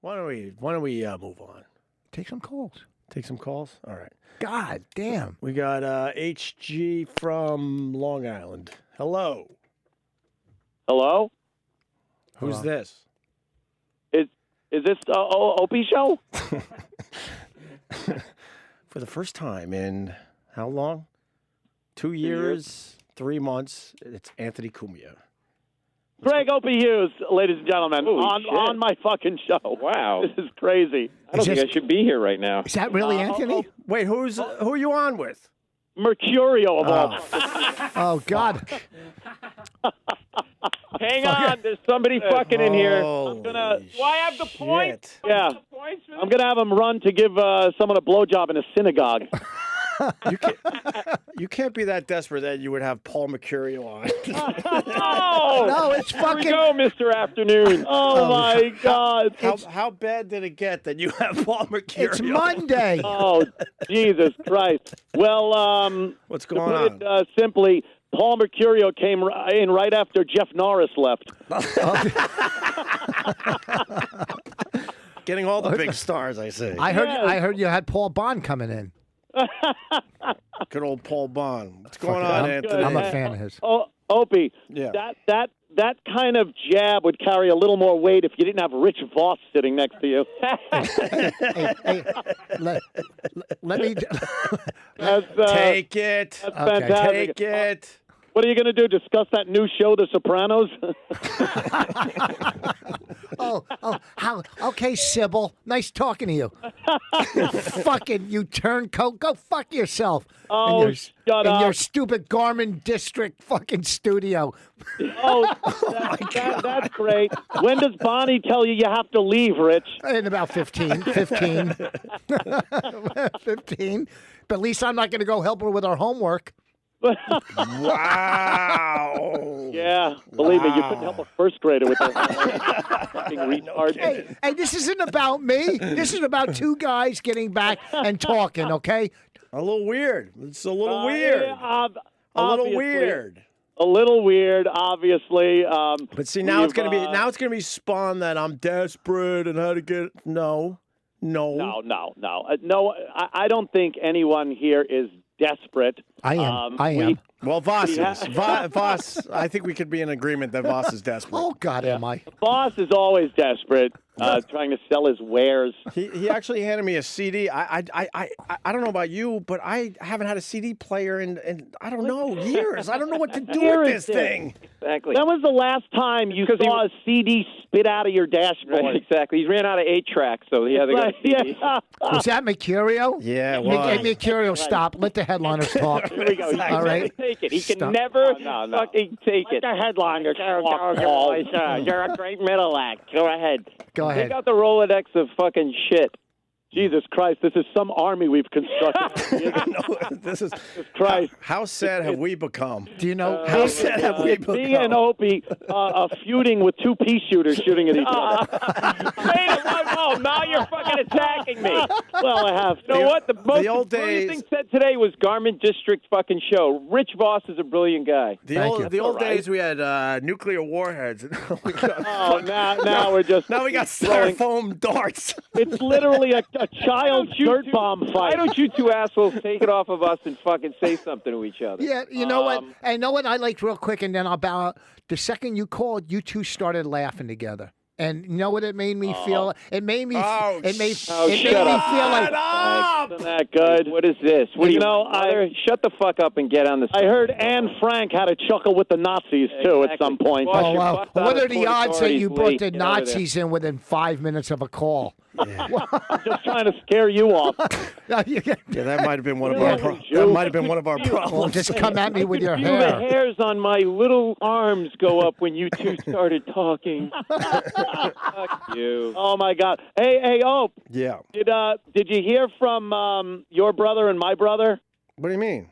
Why don't we move on? Take some calls. Take some calls? All right. God damn. We got HG from Long Island. Hello. Hello? Who's Hello. this? Is this Opie show? For the first time in how long? 2 years, 3 months. It's Anthony Cumia. Greg Opie Hughes, ladies and gentlemen, Holy shit. on my fucking show. Wow. This is crazy. I don't think I should be here right now. Is that really Anthony? Wait, who are you on with? Mercurio of all. Oh, God. Hang on, there's somebody fucking in here. Holy Do I have the point? shit. Yeah. I'm going to have him run to give someone a blowjob in a synagogue. You can't be that desperate that you would have Paul Mercurio on. Oh! No, it's Here we fucking... go, Mr. Afternoon. Oh, my God. How bad did it get that you have Paul Mercurio? It's Monday. Oh, Jesus Christ. Well, What's to going put it simply, Paul Mercurio came in right after Jeff Norris left. Getting all the big stars, I see. I heard you had Paul Bond coming in. Good old Paul Bond. What's going Fuck it, on, I'm- Anthony? I'm a fan of his. Oh, Opie, Yeah. that kind of jab would carry a little more weight if you didn't have Rich Voss sitting next to you. Hey, let me... That's, Take it. that's fantastic. Take it. What are you going to do? Discuss that new show, The Sopranos? Okay, Sybil. Nice talking to you. You turncoat. Go fuck yourself. Oh, shut up. In your stupid Garmin District fucking studio. That's great. When does Bonnie tell you have to leave, Rich? In about 15. 15. 15. But at least I'm not going to go help her with her homework. Wow. Yeah, believe me, you couldn't help a first grader with that fucking retard. Hey, this isn't about me. This is about two guys getting back and talking, okay? A little weird. It's a little weird. Yeah, a little obviously. weird. A little weird, obviously. But see, now it's gonna be spun that I'm desperate and how to get No. No. I don't think anyone here is desperate. I am. Well, Voss is. Voss, I think we could be in agreement that Voss is desperate. Oh, God, am I? Boss is always desperate, trying to sell his wares. He actually handed me a CD. I don't know about you, but I haven't had a CD player in I don't know, years. I don't know what to do with this thing. Exactly. When was the last time you saw a CD spit out of your dashboard? Right, exactly. He ran out of 8 tracks, so he had to go. Yeah. Was that Mercurio? Yeah, it was. Mercurio, stop. Let the headliners talk. Here we go. He All right. Take it. He can Stop. never fucking take it. The headliner. You're a great middle act. Go ahead. Go Take ahead. out the Rolodex of fucking shit. Jesus Christ, this is some army we've constructed. No, this is Christ. How sad have we become? Do you know How sad have we become? Me and Opie feuding with 2 pea shooters shooting at each other. Wait a minute. No, now you're fucking attacking me. Well, I have to. You know what? The most old brilliant days- thing said today was Garmin District fucking show. Rich Voss is a brilliant guy. The old days we had nuclear warheads. Oh, now we're just Now we got throwing- styrofoam darts. It's literally a child's dirt bomb Why fight. don't you two assholes take it off of us and fucking say something to each other? Yeah, you know what? And know what I liked real quick, and then I'll bow out. The second you called, you two started laughing together. And you know what it made me feel? It made me. It made me feel like. Isn't that good? What is this? What do you know, mother? Shut the fuck up and get on the. I heard Anne Frank had a chuckle with the Nazis, too, at some point. Wash Oh, your wow. butts out What of are the court odds that you authorities, brought the Lee. Get over there. Nazis in within 5 minutes of a call? I'm just trying to scare you off. Yeah, that might have been one of Really? our. That might have been one of our Well, problems. just come at me with your The hair. hairs on my little arms go up when you two started talking. Fuck you. Oh, my God. Hey, Ope, Yeah. did you hear from your brother and my brother? What do you mean?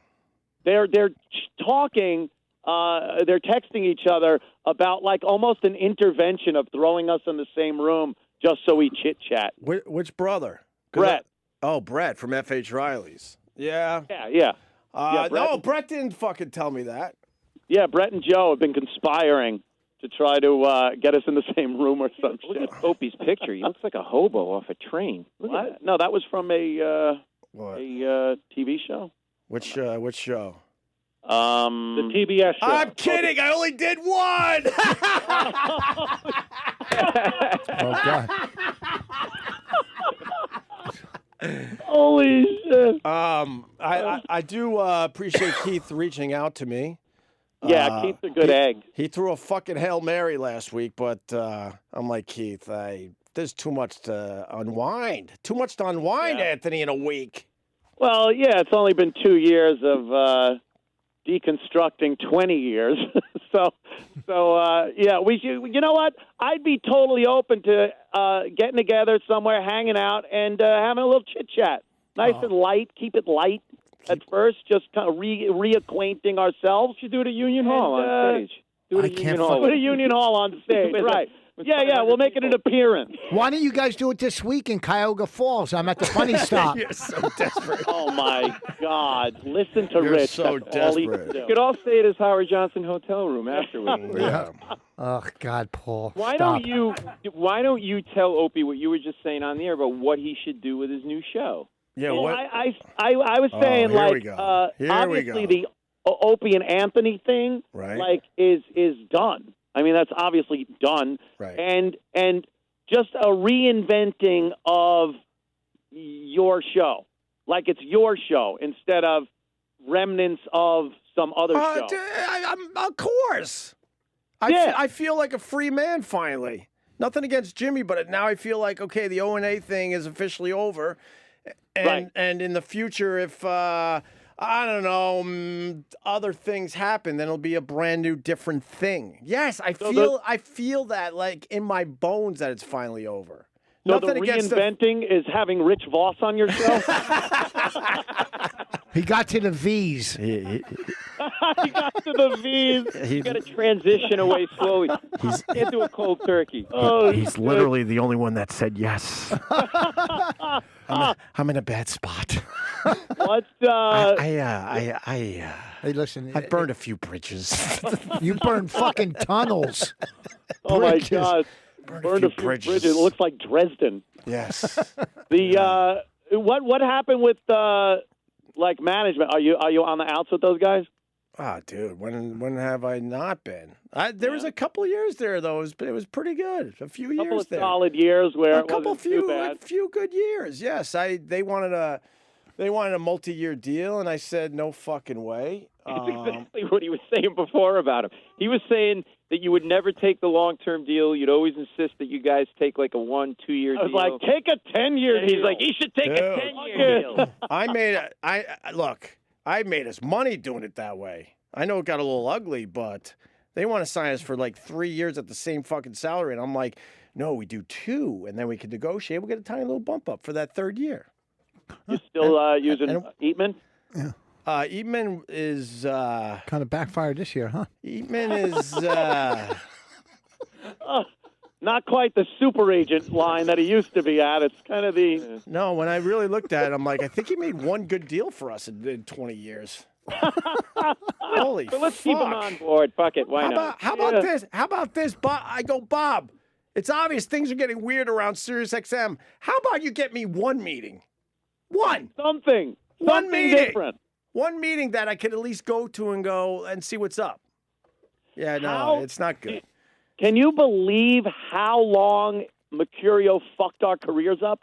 They're talking, they're texting each other about like almost an intervention of throwing us in the same room just so we chit-chat. Which brother? 'Cause Brett. Brett from F.H. Riley's. Yeah. Yeah. No, Brett didn't fucking tell me that. Yeah, Brett and Joe have been conspiring. to try to get us in the same room or some Look shit. at Opie's picture. He looks like a hobo off a train. Look at What? that. No, that was from a What? TV show. Which show? The TBS show. I'm kidding. I only did one. Oh God. Holy shit! I do appreciate Keith reaching out to me. Yeah, Keith's a good egg. He threw a fucking Hail Mary last week, but I'm like, Keith, there's too much to unwind. Too much to unwind, Anthony, in a week. Well, yeah, it's only been 2 years of deconstructing 20 years. so yeah, we should. You know what? I'd be totally open to getting together somewhere, hanging out, and having a little chit chat. Nice and light. Keep it light at first. Just kind of reacquainting ourselves. You do it at Union Hall on stage. Do it at Union Hall. Do it at Union Hall on stage, right? Yeah, we'll make it an appearance. Why don't you guys do it this week in Cuyahoga Falls? I'm at the Funny Stop. You're so desperate. Oh my God! Listen to You're Rich. so That's all he desperate. can do. You could all stay at his Howard Johnson hotel room afterwards. Yeah. Oh God, Paul. Why Stop. don't you tell Opie what you were just saying on the air about what he should do with his new show? Yeah. Well, What? I was saying here we like go. Here we obviously go. the Opie and Anthony thing Right. like is done. I mean that's obviously done. Right. And just a reinventing of your show, like it's your show instead of remnants of some other show. Of course. Yeah. I feel like a free man finally. Nothing against Jimmy, but now I feel like, okay, the O&A thing is officially over. And, Right. and in the future, if, I don't know, other things happen, then it'll be a brand new, different thing. Yes, I feel that like in my bones that it's finally over. So Nothing the against reinventing is having Rich Voss on your show. He got to the V's. He got to the V's. You got to transition away slowly. Can't do a cold turkey. Oh, He's literally the only one that said yes. I'm in a bad spot. What? Hey, listen. I burned a few bridges. You burned fucking tunnels. Oh my Bridges. God! Burned a few bridges. It looks like Dresden. Yes. The what happened with like management? Are you on the outs with those guys? Ah, dude, when have I not been? There was a couple of years there though. It was pretty good. A few A couple years of there. solid years where A couple it wasn't too bad. a few good years. Yes, they wanted a multi-year deal, and I said no fucking way. That's exactly what he was saying before about him. He was saying that you would never take the long-term deal. You'd always insist that you guys take like a 1-2 year deal. I was like, take a 10-year and deal. he's like, he should take Dude. a 10-year deal. I made us money doing it that way. I know it got a little ugly, but they want to sign us for like 3 years at the same fucking salary, and I'm like, no, we do 2, and then we can negotiate. We'll get a tiny little bump up for that 3rd year. You still using Eatman? Eatman is Kind of backfired this year, huh? Eatman is Not quite the super agent line that he used to be at. It's kind of the no. When I really looked at it, I'm like, I think he made one good deal for us in 20 years. Holy But let's keep him fuck. on board. Fuck it. Why not? How about this? How about this, Bob? I go, Bob. It's obvious things are getting weird around SiriusXM. How about you get me one meeting? One something meeting. different. One meeting that I could at least go to and go and see what's up. Yeah, no, How- it's not good. Can you believe how long Mercurio fucked our careers up?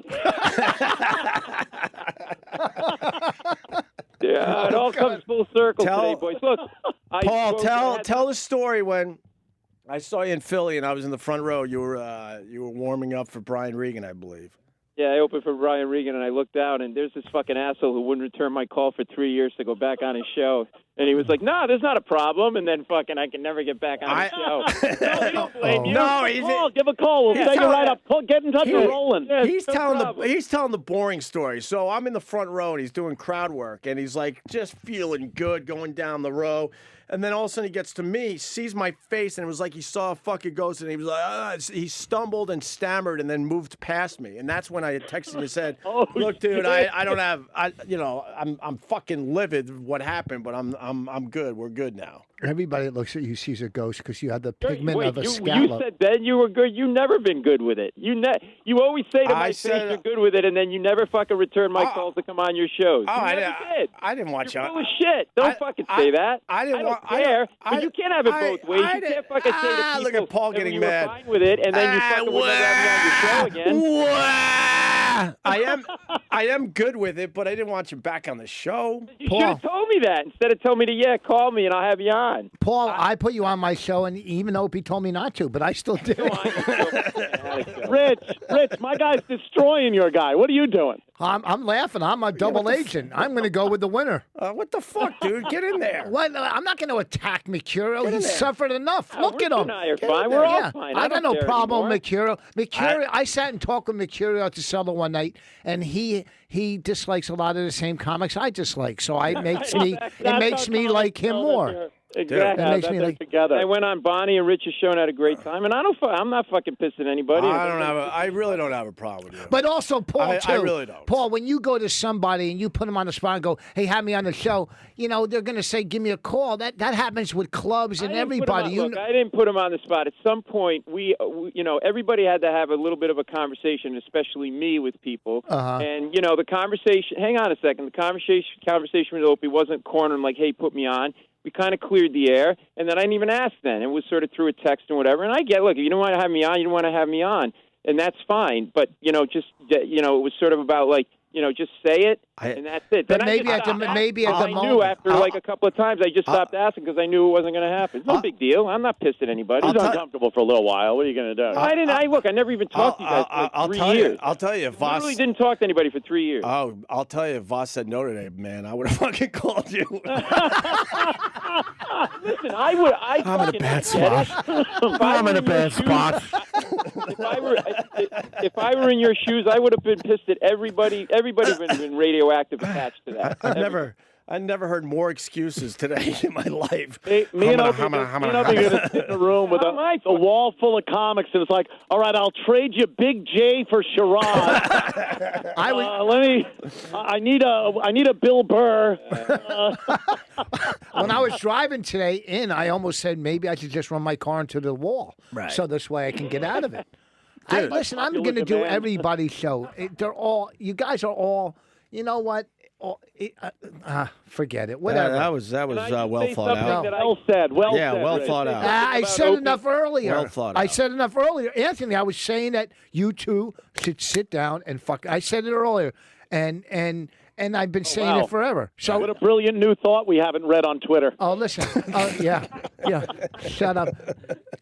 Yeah, it all comes full circle Tell- today, boys. Look, I Paul, spoke- tell the story when I saw you in Philly and I was in the front row. You were warming up for Brian Regan, I believe. Yeah, I opened for Brian Regan, and I looked out, and there's this fucking asshole who wouldn't return my call for 3 years to go back on his show. And he was like, "No, there's not a problem." And then fucking, I can never get back on his show. No, we don't blame you. No, he's- Call, give a call. We'll He's set you telling- right up. Get in touch with Roland. He's telling the boring story. So I'm in the front row and he's doing crowd work and he's like just feeling good going down the row. And then all of a sudden he gets to me, sees my face, and it was like he saw a fucking ghost, and he was like, he stumbled and stammered, and then moved past me. And that's when I texted him and said, Oh, "Look, dude, shit. I don't have, I'm fucking livid what happened, but I'm I'm good. We're good now. Everybody that looks at you sees a ghost because you have the pigment Wait, of a you scallop. said then you were good. You've never been good with it. You always say to my face you're good with it, and then you never fucking return my calls to come on your shows. I didn't watch You're full of shit. Don't fucking say that. I don't care. But you can't have it both ways. You can't fucking say to people look at Paul that getting you mad. were fine with it, and then you fucking would never have me on your show again. I am good with it, but I didn't want you back on the show. You should have told me that instead of telling me to call me and I'll have you on. Paul, I put you on my show, and even Opie told me not to, but I still did. Rich, my guy's destroying your guy. What are you doing? I'm laughing. I'm a double agent. I'm going to go with the winner. What the fuck, dude? Get in there. What? I'm not going to attack Mercurio. He's suffered enough. Look at him. And I are fine. We're all fine. I got no problem with anymore. Mercurio. I sat and talked with Mercurio at the cellar one night, and he dislikes a lot of the same comics I dislike. So it makes me like him more. Exactly. That makes me like together. I went on Bonnie and Rich's show and had a great time, and I'm not fucking pissing anybody. I really don't have a problem with you. But also, Paul, too. I really don't. Paul, when you go to somebody and you put them on the spot and go, "Hey, have me on the show," they're going to say, "Give me a call." That happens with clubs and everybody. Look, I didn't put him on the spot. At some point, we everybody had to have a little bit of a conversation, especially me with people. And the conversation. Hang on a second. The conversation with Opie wasn't cornering like, "Hey, put me on." We kind of cleared the air, and then I didn't even ask then. It was sort of through a text and whatever. And I get, look, if you don't want to have me on, you don't want to have me on. And that's fine. But, it was sort of about like, just say it, and that's it. But then maybe at the I moment. knew after like a couple of times, I just stopped asking because I knew it wasn't going to happen. It's no big deal. I'm not pissed at anybody. He's uncomfortable for a little while. What are you going to do? I never even talked to you guys for 3 years. I'll tell you, Voss. I really didn't talk to anybody for 3 years. Oh, I'll tell you, if Voss said no today, man, I would have fucking called you. Listen, I'm in a bad spot. I'm in a bad spot. If I were in your shoes, I would have been pissed at everybody. Everybody would have been radioactive attached to that. I never heard more excuses today in my life. Me and Opie are going to sit in a room with a wall full of comics, and it's like, all right, I'll trade you Big J for Sherrod. I need a Bill Burr. When I was driving today I almost said maybe I should just run my car into the wall, so this way I can get out of it. Listen, I'm going to do everybody's show. You guys are all, you know what? Forget it. Whatever. That was well thought out. Well said. Well thought out. I said enough earlier. Well thought out. I said enough earlier. Anthony, I was saying that you two should sit down and fuck. I said it earlier, and I've been saying it forever. So what a brilliant new thought we haven't read on Twitter. Oh, listen. Yeah. Shut up.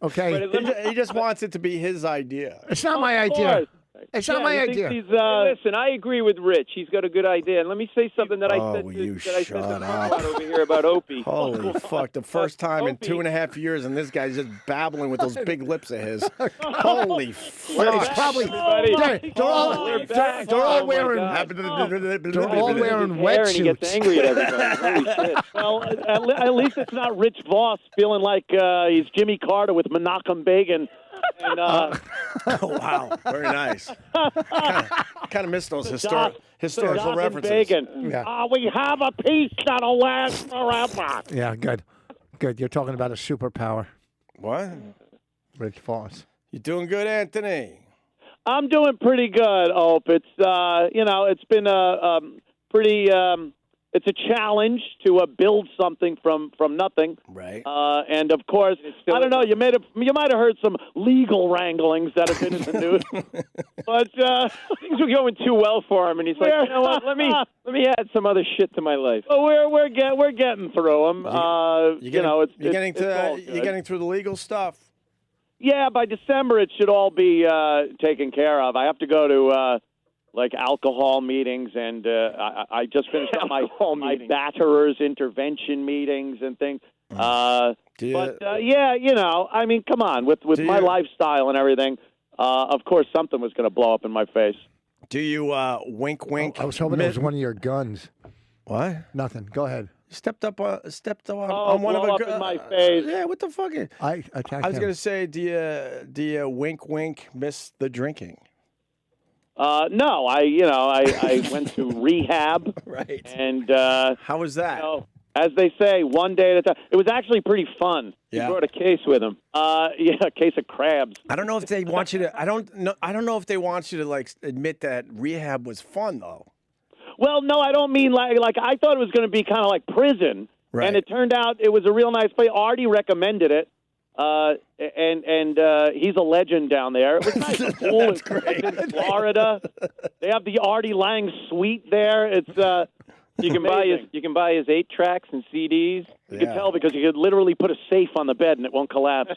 Okay. He just wants it to be his idea. It's not my idea. It's not my idea. Listen, I agree with Rich. He's got a good idea. And let me say something that I said to over here about Opie. Holy fuck. The first time in 2.5 years, and this guy's just babbling with those big lips of his. Holy fuck. Well, he's probably... They're all wearing wetsuits. And he gets angry at everybody. Holy shit. Well, at least it's not Rich Voss feeling like he's Jimmy Carter with Menachem Begin. And, oh, wow. Very nice. Kind of missed those historical references. Yeah. We have a peace that'll last forever. Yeah, good. You're talking about a superpower. What? Rich Voss. You doing good, Anthony? I'm doing pretty good, Ope. It's, it's been a pretty... It's a challenge to build something from nothing, right? And of course, I don't know. You might have heard some legal wranglings that have been in the news, but things were going too well for him, and he's like, you know what? Let me add some other shit to my life. Well, we're getting through them. You're getting through the legal stuff. Yeah, by December it should all be taken care of. I have to go to. Like alcohol meetings, and I just finished up my batterers intervention meetings and things. I mean, come on, with my lifestyle and everything, of course something was going to blow up in my face. Do you wink? I was hoping it was one of your guns. What? Nothing. Go ahead. Stepped on one of a in my face. Yeah, what the fuck? I was going to say, do you wink miss the drinking? No, I went to rehab. Right. And how was that? As they say, one day at a time. It was actually pretty fun. He brought a case with him. Yeah, a case of crabs. I don't know if they want you to. I don't know if they want you to like admit that rehab was fun though. Well, no, I don't mean like I thought it was going to be kind of like prison, and it turned out it was a real nice place. Artie recommended it, and he's a legend down there. It was nice. The pool is in Florida. They have the Artie Lang suite there. It's you can buy his 8 tracks and CDs. You can tell because you could literally put a safe on the bed and it won't collapse.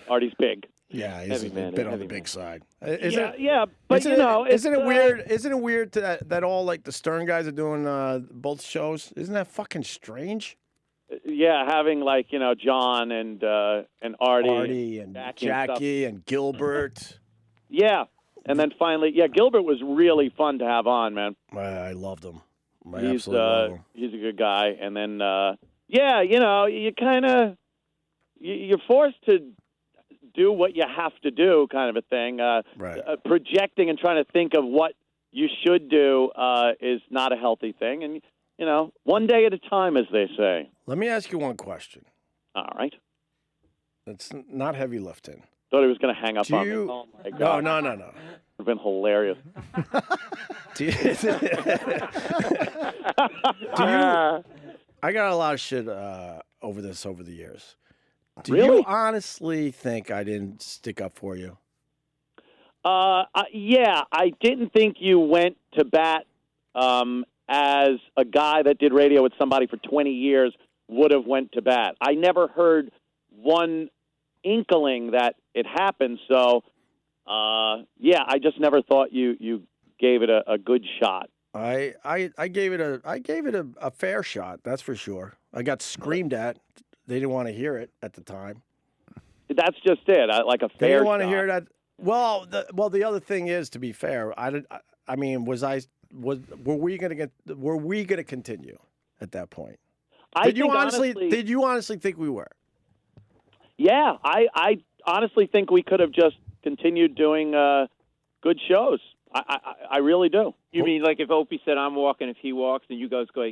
Artie's big. Yeah, he's a bit on the big side. But isn't it weird? Isn't it weird that all like the Stern guys are doing both shows? Isn't that fucking strange? Yeah, having like John and Artie and Jackie and Gilbert. Yeah, and then finally, Gilbert was really fun to have on, man. I loved him. He's a good guy, and then you kind of you're forced to do what you have to do, kind of a thing. Projecting and trying to think of what you should do is not a healthy thing, and one day at a time, as they say. Let me ask you one question. All right. It's not heavy lifting. Thought he was going to hang up on me. Oh my God. No. Would have been hilarious. I got a lot of shit over the years. Do Really? you honestly think I didn't stick up for you? Yeah, I didn't think you went to bat as a guy that did radio with somebody for 20 years would have went to bat. I never heard one inkling that it happened, so I just never thought you gave it a good shot. I gave it a fair shot, that's for sure. I got screamed at. They didn't want to hear it at the time. That's just it. Like a fair. They didn't want to hear that. Well, the other thing is, to be fair, were we gonna continue at that point? Did you honestly think we were? Yeah, I honestly think we could have just continued doing good shows. I really do. You mean like if Opie said I'm walking, if he walks, then you guys go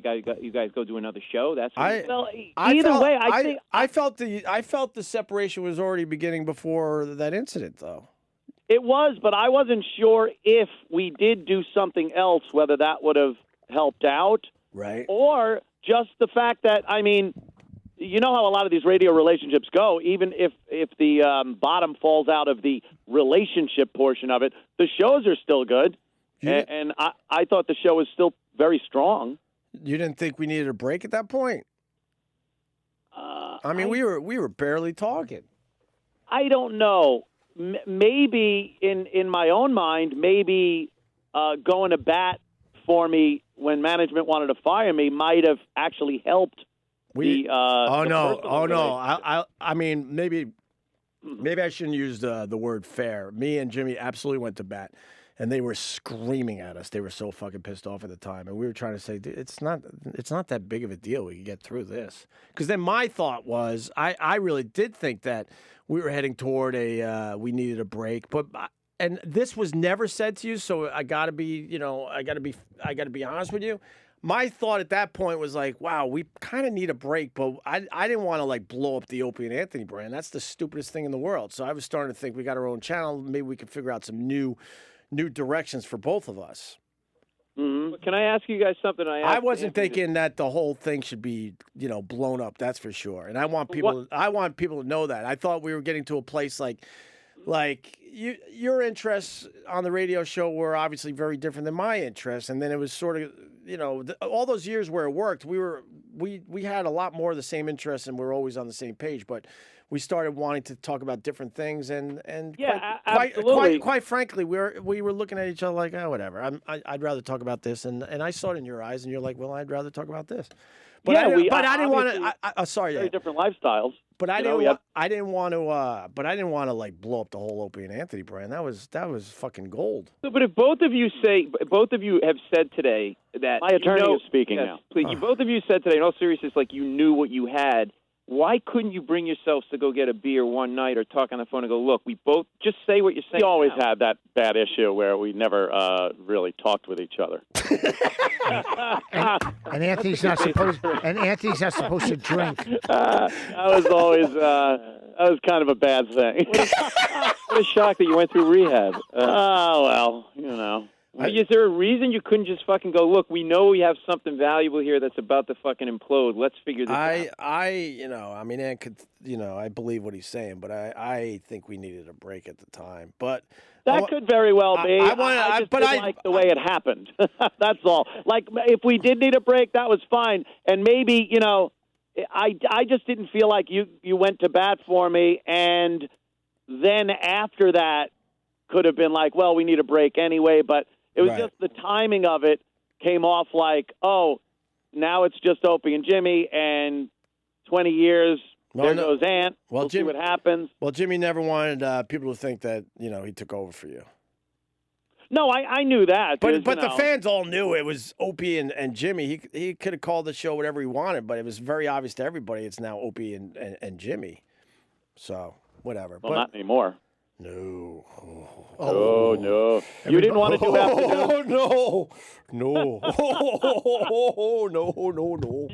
do another show? That's what I felt the separation was already beginning before that incident, though. It was, but I wasn't sure if we did do something else, whether that would have helped out, right? Or just the fact that, I mean, you know how a lot of these radio relationships go. Even if the bottom falls out of the relationship portion of it, the shows are still good. And I thought the show was still very strong. You didn't think we needed a break at that point? We were barely talking. I don't know. Maybe in my own mind, maybe going to bat for me when management wanted to fire me might have actually helped. Maybe I shouldn't use the word fair. Me and Jimmy absolutely went to bat, and they were screaming at us. They were so fucking pissed off at the time, and we were trying to say, it's not that big of a deal. We can get through this. Because then my thought was, I really did think that we were heading toward we needed a break, and this was never said to you, so I gotta be honest with you. My thought at that point was like, wow, we kind of need a break, but I didn't want to like blow up the Opie and Anthony brand. That's the stupidest thing in the world. So I was starting to think we got our own channel. Maybe we could figure out some new directions for both of us. Mm-hmm. Can I ask you guys something? I wasn't thinking that the whole thing should be, blown up. That's for sure. And I want people to know that. I thought we were getting to a place like your interests on the radio show were obviously very different than my interests, and then it was sort of, all those years where it worked, we had a lot more of the same interests, and we were always on the same page. But we started wanting to talk about different things, and quite frankly, we were looking at each other like, oh, whatever. I'd rather talk about this, and I saw it in your eyes, and you're like, well, I'd rather talk about this. But I didn't want to. Sorry, very different lifestyles. But I didn't want to like blow up the whole Opie and Anthony brand. That was fucking gold. So, but if both of you have said today that my attorney is speaking now. Please, both of you said today, in all seriousness, like you knew what you had. why couldn't you bring yourselves to go get a beer one night or talk on the phone and go, look, we both just say what you're saying? We always had that bad issue where we never really talked with each other. and Anthony's not supposed. And Anthony's not supposed to drink. That was always that was kind of a bad thing. What a shock that you went through rehab. Oh, well, you know. Is there a reason you couldn't just fucking go, look, we know we have something valuable here that's about to fucking implode. Let's figure this out. Ann could, I believe what he's saying, but I think we needed a break at the time. But that could very well be. I just didn't like the way it happened. That's all. Like, if we did need a break, that was fine. And maybe, I just didn't feel like you went to bat for me. And then after that could have been like, well, we need a break anyway. But it was just the timing of it came off like, oh, now it's just Opie and Jimmy, and 20 years, there goes Ant. We'll see what happens. Well, Jimmy never wanted people to think that, he took over for you. No, I knew that. But the fans all knew it was Opie and Jimmy. He could have called the show whatever he wanted, but it was very obvious to everybody it's now Opie and Jimmy. So, whatever. Well, not anymore. No. Oh, no. You didn't want to do afternoons? Oh, no. No.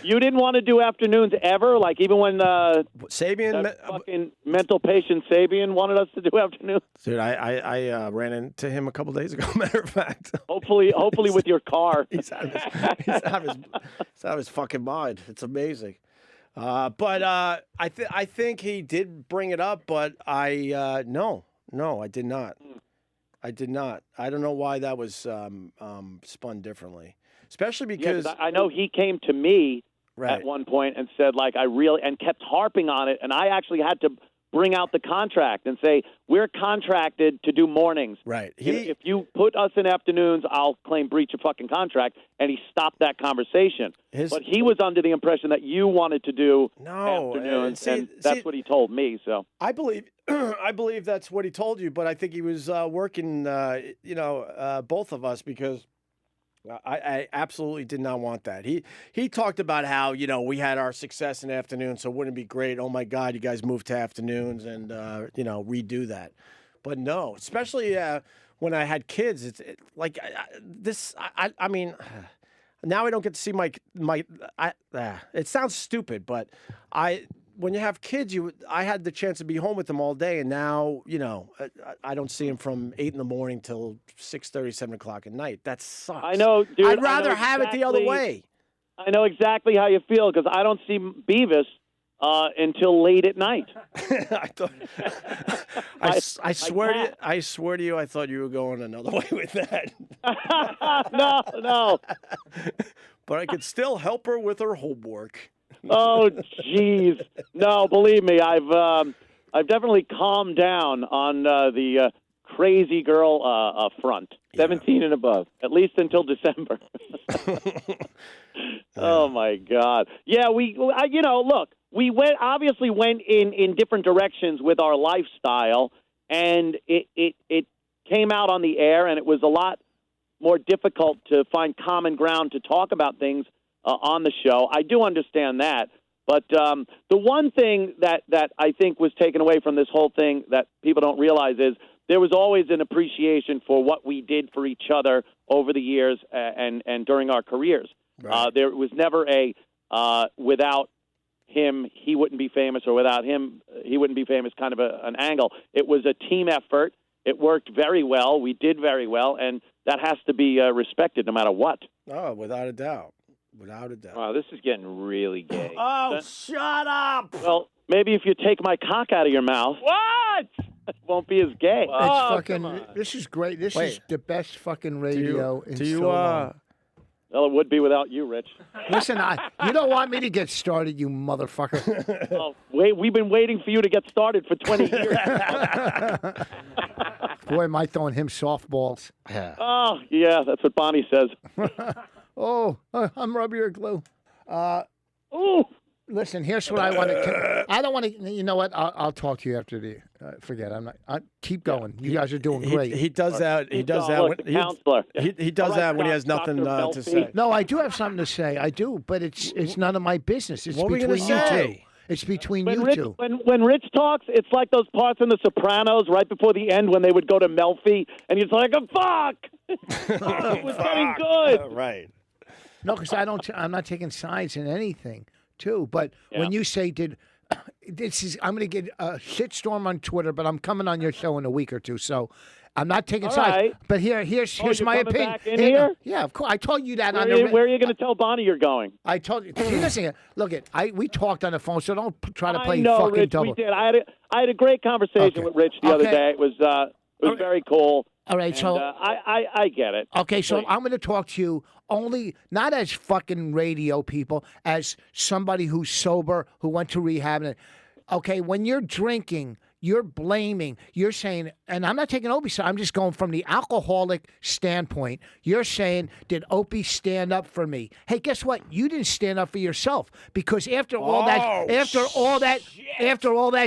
You didn't want to do afternoons ever? Like, even when Sabian, fucking mental patient Sabian wanted us to do afternoons? Dude, I ran into him a couple days ago, matter of fact. Hopefully with your car. He's out of his fucking mind. It's amazing. But I think he did bring it up, but no, I did not. I did not. I don't know why that was spun differently, especially because I know he came to me at one point and said, like, and kept harping on it, and I actually had to bring out the contract and say, we're contracted to do mornings. Right. If you put us in afternoons, I'll claim breach of fucking contract. And he stopped that conversation. But he was under the impression that you wanted to do afternoons, and that's what he told me. So I believe that's what he told you, but I think he was working, both of us, because I absolutely did not want that. He talked about how, we had our success in afternoons, so wouldn't it be great? Oh, my God, you guys moved to afternoons and, redo that. But no, especially when I had kids, it's like this. I mean, now I don't get to see my it sounds stupid, but when you have kids, I had the chance to be home with them all day, and now, I don't see them from 8 in the morning till 6:30, 7 o'clock at night. That sucks. I know, dude. I'd rather have it the other way. I know exactly how you feel, because I don't see Beavis until late at night. I swear to you, I thought you were going another way with that. No. But I could still help her with her homework. Oh, jeez. No, believe me, I've definitely calmed down on the crazy girl front. 17 and above, at least until December. Oh my God. Yeah, look, we obviously went in different directions with our lifestyle, and it came out on the air, and it was a lot more difficult to find common ground to talk about things on the show. I do understand that. But the one thing that I think was taken away from this whole thing that people don't realize is there was always an appreciation for what we did for each other over the years and during our careers. Right. There was never without him, he wouldn't be famous, or without him, he wouldn't be famous kind of an angle. It was a team effort. It worked very well. We did very well, and that has to be respected no matter what. Oh, without a doubt. Without a doubt. Wow, this is getting really gay. Oh, shut up! Well, maybe if you take my cock out of your mouth. What? It won't be as gay. This is great. This is the best fucking radio in so long. Well, it would be without you, Rich. Listen, you don't want me to get started, you motherfucker. Oh, we've been waiting for you to get started for 20 years. Boy, am I throwing him softballs. Oh, yeah, that's what Bonnie says. Oh, I'm rubber your glue. Ooh. Listen, here's what I want to. I don't want to. You know what? I'll talk to you after the. Forget. I'm not. Keep going. You guys are doing great. He does that. He does that. He does that when he has nothing to say. No, I do have something to say. I do, but it's none of my business. It's what between you two. It's between When you Rich, two. when Rich talks, it's like those parts in The Sopranos right before the end when they would go to Melfi, and he's like, oh, fuck! It was getting good. Right. No, because I'm not taking sides in anything, too. But when you say I'm going to get a shitstorm on Twitter, but I'm coming on your show in a week or two, so I'm not taking sides. Right. But here's my opinion. Back in here? Yeah, of course. I told you that Where are you going to tell Bonnie you're going? I told you. Listen, look, we talked on the phone, so don't try to play I know, fucking Rich, double. we did. I had a great conversation with Rich the other day. It was very cool. All right, And, so I get it. okay, so Please. I'm going to talk to you only not as fucking radio people, as somebody who's sober, who went to rehab. Okay, when you're drinking, you're blaming, you're saying, and I'm not taking Opie's side, I'm just going from the alcoholic standpoint. You're saying, did Opie stand up for me? Hey, guess what? You didn't stand up for yourself, because after all that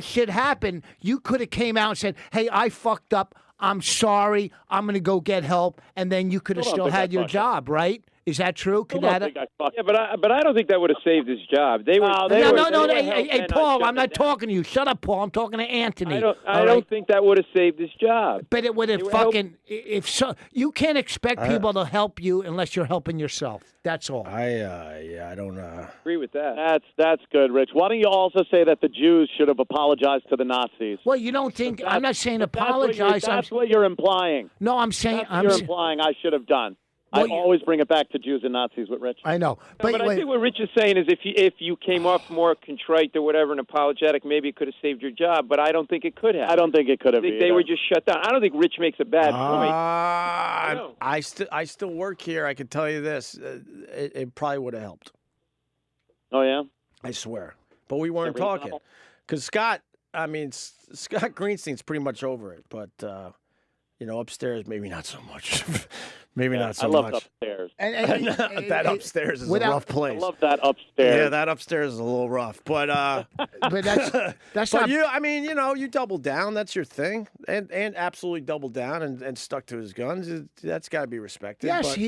shit happened, you could have came out and said, hey, I fucked up. I'm sorry. I'm going to go get help, and then you could have still had your job, right? Is that true? Yeah, but I don't think that would have saved his job. They were. No. Hey, Paul, I'm not talking to you. Shut up, Paul. I'm talking to Anthony. I don't think that would have saved his job. But it would have fucking. If so, you can't expect people to help you unless you're helping yourself. That's all. I don't agree with that. That's good, Rich. Why don't you also say that the Jews should have apologized to the Nazis? Well, you don't think I'm not saying apologize. That's what you're implying. No, I'm saying you're implying I should have done. Well, I always bring it back to Jews and Nazis with Rich. I know. But I think what Rich is saying is if you came off more contrite or whatever and apologetic, maybe it could have saved your job, but I don't think it could have. I don't think it could have. I think they were just shut down. I don't think Rich makes a bad point. I still work here. I can tell you this. It probably would have helped. Oh, yeah? I swear. But we weren't talking. Because Scott Greenstein's pretty much over it, but... upstairs, maybe not so much. Maybe not so much. I love upstairs. And that upstairs is a rough place. I love that upstairs. Yeah, that upstairs is a little rough. But but that's but not. You doubled down. That's your thing, and absolutely doubled down and stuck to his guns. That's got to be respected. Yes,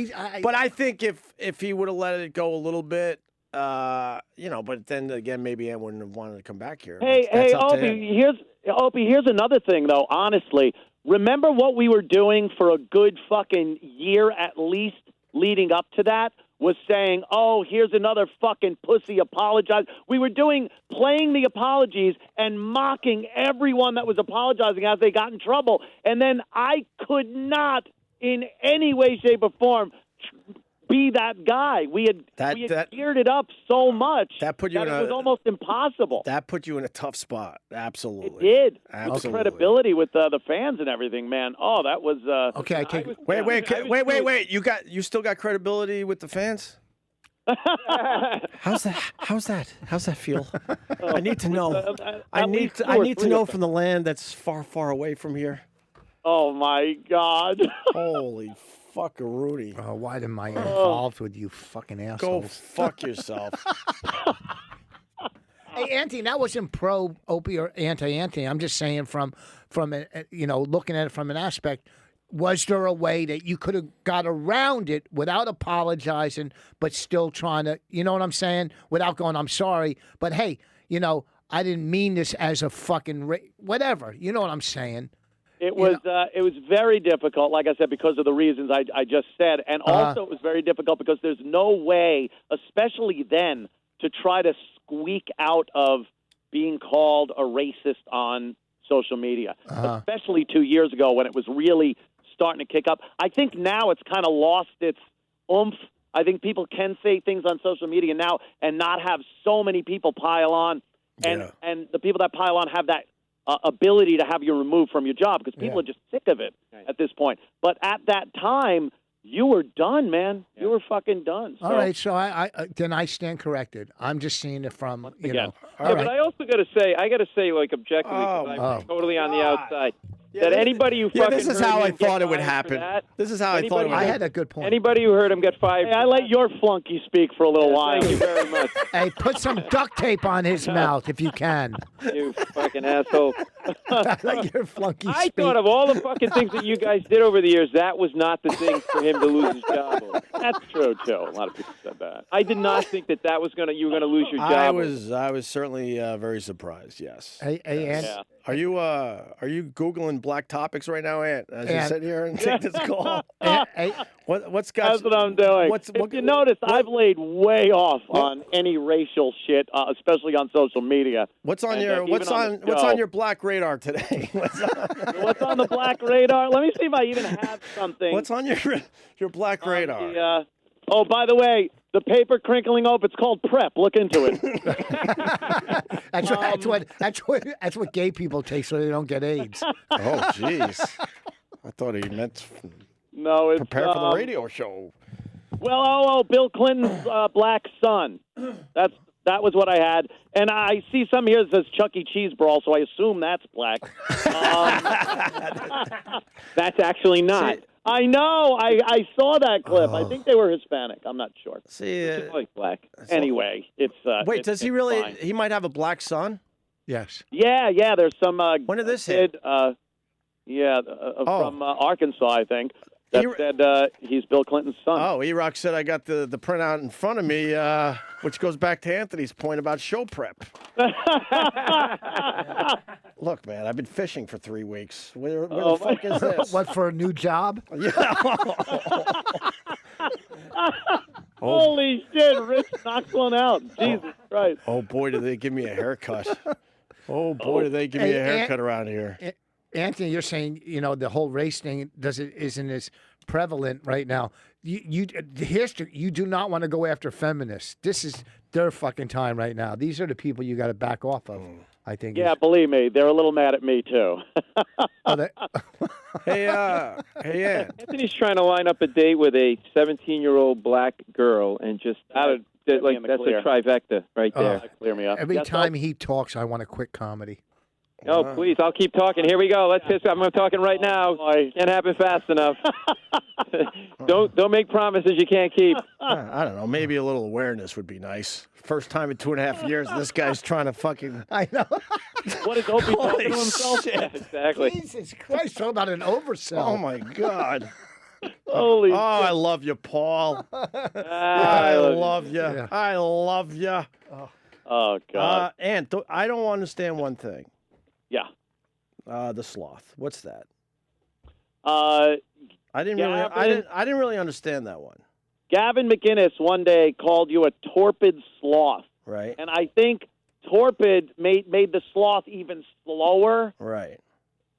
but I think if he would have let it go a little bit. But then again, maybe I wouldn't have wanted to come back here. Hey, Opie, here's another thing, though, honestly. Remember what we were doing for a good fucking year at least leading up to that? Was saying, oh, here's another fucking pussy apologize. We were playing the apologies and mocking everyone that was apologizing as they got in trouble. And then I could not in any way, shape, or form be that guy. We had geared it up so much that it was almost impossible. That put you in a tough spot. Absolutely. It did. Absolutely. The credibility with the fans and everything, man. Oh, that was okay. Wait. You still got credibility with the fans? How's that feel? I need to know. I need to know from the land that's far, far away from here. Oh my God. Holy fuck-a-Rudy. Oh, why am I involved with you fucking assholes? Go fuck yourself. Hey, Anthony, that wasn't pro Opie or anti-Anthony. I'm just saying from looking at it from an aspect, was there a way that you could have got around it without apologizing, but still trying to, you know what I'm saying? Without going, I'm sorry, but hey, I didn't mean this as a fucking whatever. You know what I'm saying? It was very difficult, like I said, because of the reasons I just said. And also it was very difficult because there's no way, especially then, to try to squeak out of being called a racist on social media, especially 2 years ago when it was really starting to kick up. I think now it's kind of lost its oomph. I think people can say things on social media now and not have so many people pile on. And the people that pile on have that ability to have you removed from your job because people are just sick of it at this point. But at that time, you were done, man. You were fucking done. So. All right, so I stand corrected. I'm just seeing it from, Again. All right. But I also got to say, like, objectively, I'm totally on the outside. that anybody who fucking this is heard how I him get thought it would fired for happen. that, This is how I thought it would I happen. had a good point. anybody who heard him get fired. Hey, I let your flunky speak for a little while. Thank you very much, Hey, put some duct tape on his mouth if you can. you fucking asshole. Like your flunky I speak. thought of all the fucking things that you guys did over the years. That was not the thing for him to lose his job over. That's true too. A lot of people said that. I did not think that you were gonna lose your job. I over. was certainly very surprised. Yes. Hey, Ant. Yeah. Are you Googling black topics right now, Ant? As you sit here and take this call. Hey, What's got? That's what I'm doing. If you notice, I've laid way off on any racial shit, especially on social media. What's on And, your even what's on on the what's show. on your black radar today? What's on the black radar? Let me see if I even have something. What's on your black radar? Oh, by the way, the paper crinkling up. It's called PrEP. Look into it. that's what gay people take so they don't get AIDS. Oh, jeez. I thought he meant No, it's prepare for the radio show. Well, Bill Clinton's black son. That was what I had, and I see some here that says Chuck E. Cheese brawl, so I assume that's black. That's actually not. I know. I saw that clip. I think they were Hispanic. I'm not sure. See, Like black. Anyway, it's wait, it's- does he it's really? fine. He might have a black son. Yes. Yeah. There's some. When did this kid, hit? From Arkansas, I think. That said he's Bill Clinton's son. Oh, E-Rock said I got the printout in front of me, which goes back to Anthony's point about show prep. Look, man, I've been fishing for 3 weeks. Where the fuck is this? What, for a new job? Yeah. Holy shit! Rich knocks one out. Jesus Christ. Oh boy, did they give me a haircut. Oh boy, did they give me a haircut around here. Anthony, you're saying, the whole race thing isn't as prevalent right now. You do not want to go after feminists. This is their fucking time right now. These are the people you got to back off of, I think. Yeah, believe me, they're a little mad at me too. Hey, Ant. Anthony's trying to line up a date with a 17-year-old black girl, and just that's a trifecta right there. Clear me up. Every time he talks, I want to quit comedy. Oh, please, I'll keep talking. Here we go. I'm talking right now. Can't happen fast enough. Don't make promises you can't keep. I don't know. Maybe a little awareness would be nice. First time in 2.5 years, this guy's trying to fucking. I know. What is Opie talking to himself? Shit. Exactly. Jesus Christ, talk about an oversell. Oh my God. Holy Oh, I love you, Paul. I love you. Yeah. I love you. Oh, God. Ant, I don't understand one thing. Yeah. The sloth. What's that? Uh, I didn't really understand that one. Gavin McInnes one day called you a torpid sloth. Right. And I think torpid made the sloth even slower. Right.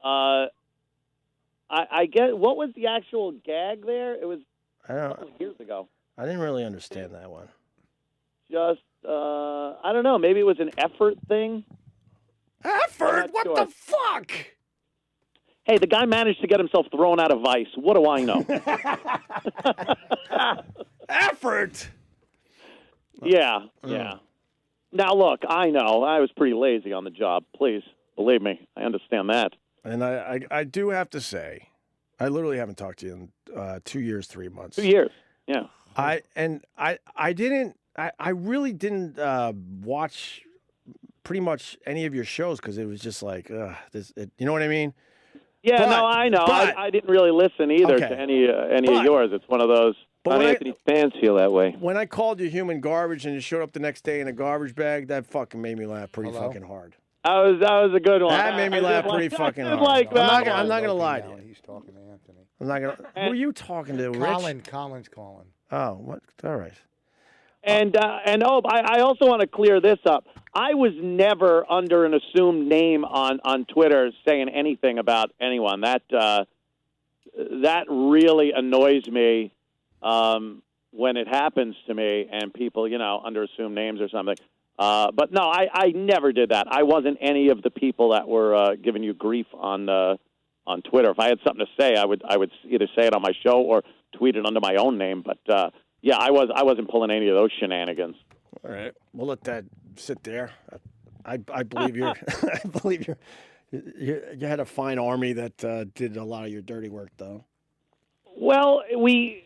I get, what was the actual gag there? It was I a don't. couple of years ago. I didn't really understand that one. Just, I don't know, maybe it was an effort thing. Effort? What sure. the fuck? Hey, the guy managed to get himself thrown out of Vice. What do I know? Effort. Yeah. Now, look, I know I was pretty lazy on the job. Please, believe me, I understand that. And I do have to say, I literally haven't talked to you in 2 years, 3 months. 2 years, yeah. I really didn't watch pretty much any of your shows because it was just like, you know what I mean? Yeah, But- no, I know. but- I didn't really listen either Okay. to any of But- yours. It's one of those. But when Anthony's fans feel that way. when I called you human garbage and you showed up the next day in a garbage bag, that fucking made me laugh pretty fucking hard. That was a good one. That made me laugh pretty fucking hard. Like I'm that not one. gonna lie to you. He's talking to Anthony. I'm not gonna. Who are you talking to, Rich? Colin's calling. Oh, what? All right. And I also want to clear this up. I was never under an assumed name on Twitter saying anything about anyone. That really annoys me when it happens to me and people, under assumed names or something. But no, I never did that. I wasn't any of the people that were giving you grief on Twitter. If I had something to say, I would either say it on my show or tweet it under my own name. But yeah, I wasn't pulling any of those shenanigans. All right. We'll let that sit there. I believe you're You had a fine army that did a lot of your dirty work, though. Well, we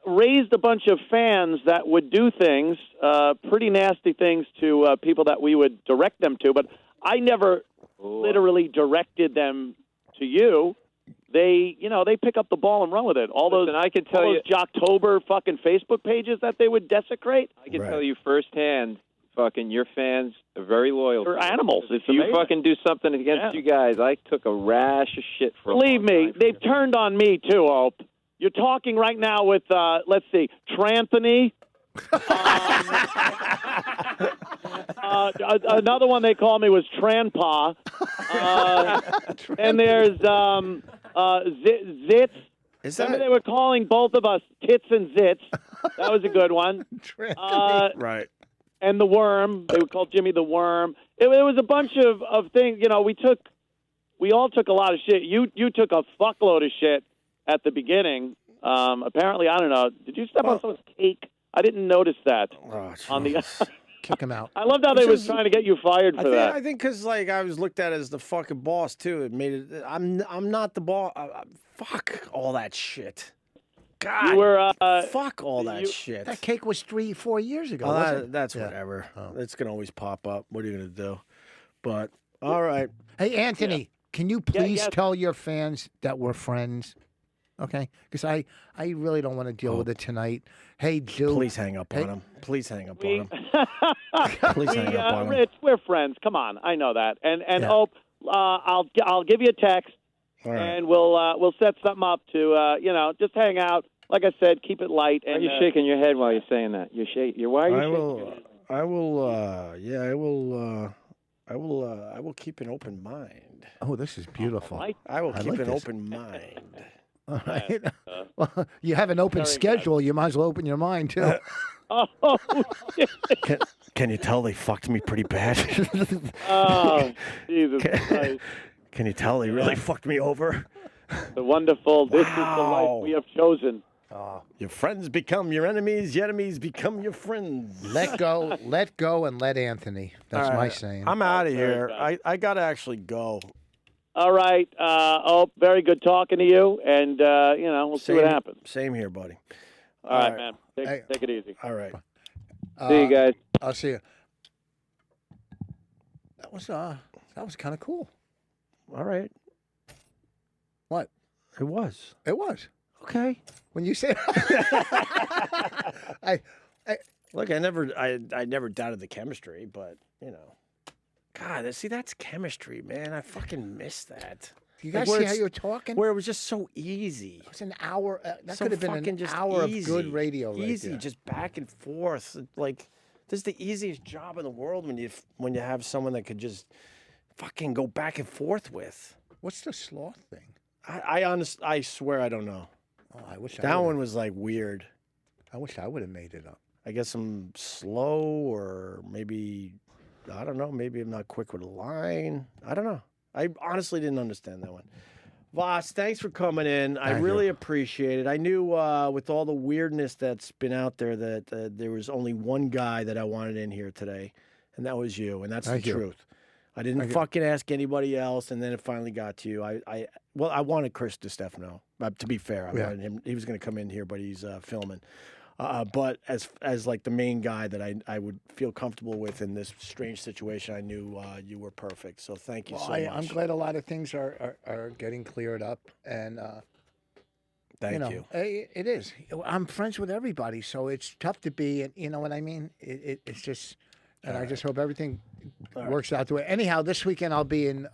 raised a bunch of fans that would do things, pretty nasty things to people that we would direct them to, but I never literally directed them to you. They pick up the ball and run with it. All those, Listen, I can tell all those Jocktober fucking Facebook pages that they would desecrate. I can tell you firsthand, fucking your fans are very loyal. They're animals. If you fucking do something against you guys, I took a rash of shit for Believe a long me, time. they've turned on me too, Ope. You're talking right now with, let's see, Tranthony. Another one they called me was Tranpa. And there's Zitz. Is Remember that they were calling both of us Tits and Zitz. That was a good one. right? And the Worm. They would call Jimmy the Worm. It was a bunch of things. You know, we all took a lot of shit. You took a fuckload of shit at the beginning. Apparently, I don't know. Did you step on someone's cake? I didn't notice that. On the Kick him out. I loved how they was trying to get you fired for that. I think because I was looked at as the fucking boss too. It made it. I'm not the boss. Fuck all that shit. God, You were fuck all that shit. That cake was 3-4 years ago. Oh, wasn't it? that's Yeah. whatever. It's gonna always pop up. What are you gonna do? But all right. Hey, Anthony, can you please yes. tell your fans that we're friends? Okay? Because I really don't want to deal with it tonight. Hey, Jew. Please hang up on him. Please hang up on him. Please hang up on him. Rich, we're friends. Come on, I know that. And Yeah. Ope, I'll give you a text, All right. and we'll set something up to just hang out. Like I said, keep it light. Why are And you shaking your head while you're saying that? Why are you I shaking will. your head? I will. Yeah, I will. I will keep an open mind. Oh, this is beautiful. I will I keep like an this. open mind. All right. Well, you have an open schedule. You might as well open your mind, too. Oh, Can you tell they fucked me pretty bad? oh, Jesus Christ. Can you tell they really fucked me over? The wonderful, this is the Wow. life we have chosen. Your friends become your enemies. Your enemies become your friends. Let go, and let Anthony. That's All my right. saying. I'm out of Very here. good. I got to actually go. All right. Very good talking to you, and, we'll see what happens. Same here, buddy. All right, man. Hey. Take it easy. All right. See you guys. I'll see you. That was kind of cool. All right. What? It was. It was. Okay. When you say Look, I never doubted the chemistry, but, God, that's chemistry, man. I fucking miss that. you Like guys where see how it's- you're talking? Where it was just so easy. It was an hour. That So could have been fucking an just hour easy. of good radio. Right Easy, there. just back and forth. Like, this is the easiest job in the world when you have someone that could just fucking go back and forth with. What's the sloth thing? I swear I don't know. Oh, I wish That one was like weird. I wish I would have made it up. I guess I'm slow, or maybe I don't know. Maybe I'm not quick with a line. I don't know. I honestly didn't understand that one. Voss, thanks for coming in. I Thank really you. appreciate it. I knew with all the weirdness that's been out there that there was only one guy that I wanted in here today, and that was you. And that's Thank the you. truth. I didn't Thank you. fucking ask anybody else, and then it finally got to you. I wanted Chris DiStefano. To be fair, I wanted him. He was going to come in here, but he's filming. But as like the main guy that I would feel comfortable with in this strange situation, I knew you were perfect. So thank you so much. I'm glad a lot of things are getting cleared up, and Thank you. It is. I'm friends with everybody, so it's tough to be. And you know what I mean? It's just, and I just hope everything works out the way. Anyhow, this weekend I'll be in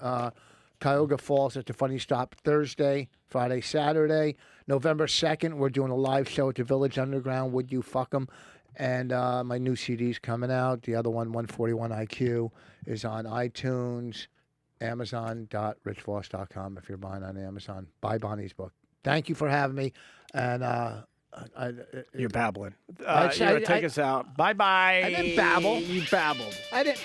Cuyahoga Falls at the Funny Stop Thursday, Friday, Saturday. November 2nd, we're doing a live show at the Village Underground, Would You Fuck 'Em? And my new CD's coming out. The other one, 141 IQ, is on iTunes, Amazon.richvoss.com if you're buying on Amazon. Buy Bonnie's book. Thank you for having me. And You're babbling. I- You're gonna take I- us out. Bye-bye. I didn't babble. You babbled. I didn't.